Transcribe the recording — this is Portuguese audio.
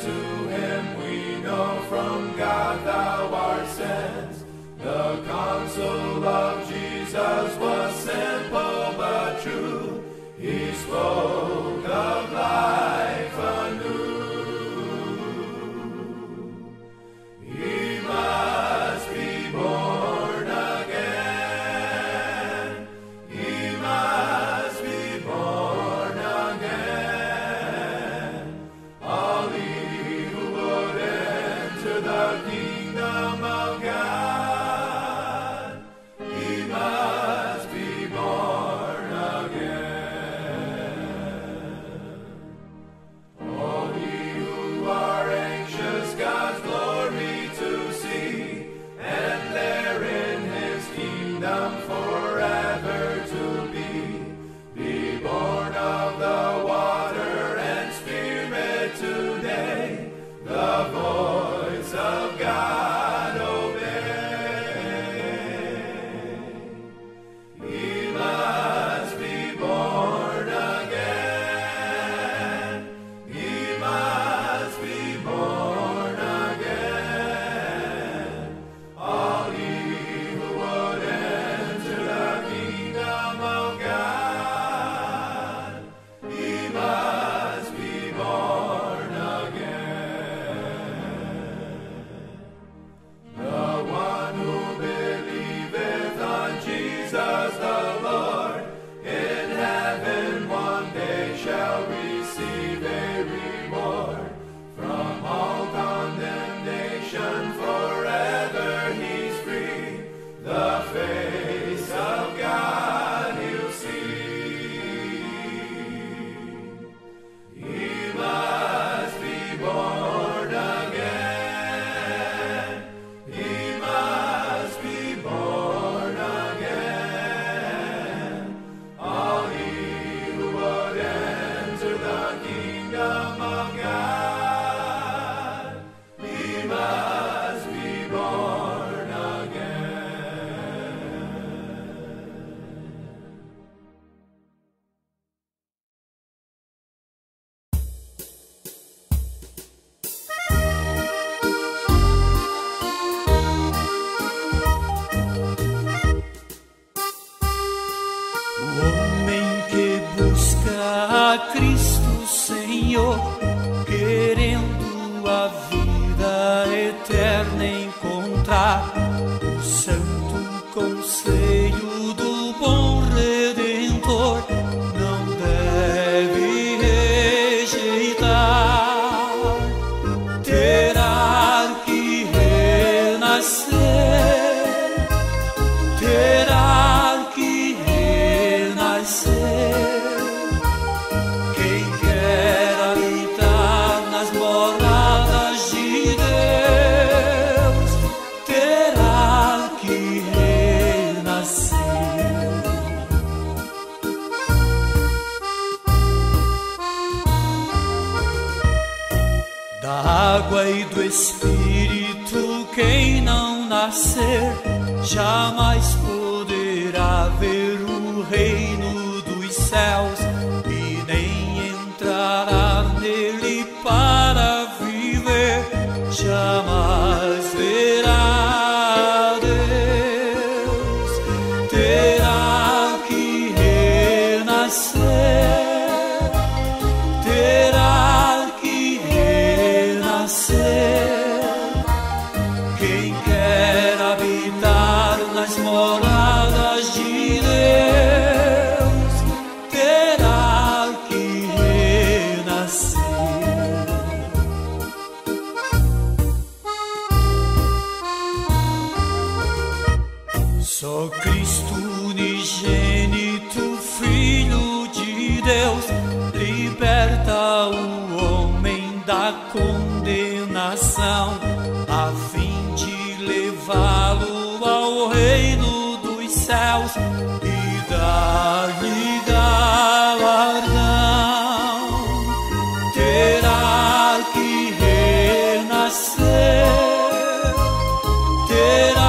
to him we know from God thou art sent. The counsel of Jesus was simple but true. He spoke of life anew. He must be born again. He must be born again. All he who would enter the kingdom of God, he must be born again. All ye who are anxious God's glory to see, and there in his kingdom forever to be born of the water and Spirit today, the voice of God obey. He must be born again. He must be born again. All ye who would enter the kingdom of God, he must be born again. The one who believeth on Jesus the Lord, in heaven one day shall receive a reward. From all condemnation forever he's free. The face of God he'll see. He must be born again. He must be born again. All ye who would enter the kingdom of God, he must be born again. O homem que busca a Cristo Senhor, querendo a vida eterna encontrar, o santo conselho do bom Redentor não deve rejeitar. Terá que renascer, terá que renascer. Quem quer habitar nas moradas de Deus, terá que renascer. Da água e do Espírito quem não nascer, jamais poderá ver o reino dos céus, e nem entrará nele para viver, jamais verá Deus. Terá que renascer, terá que renascer. Quem quer habitar nas moradas de Deus, terá que renascer. Só Cristo unigênito, Filho de Deus, liberta o homem da condenação, a fim de levá-lo ao reino dos céus e dar-lhe galardão. Terá que renascer, terá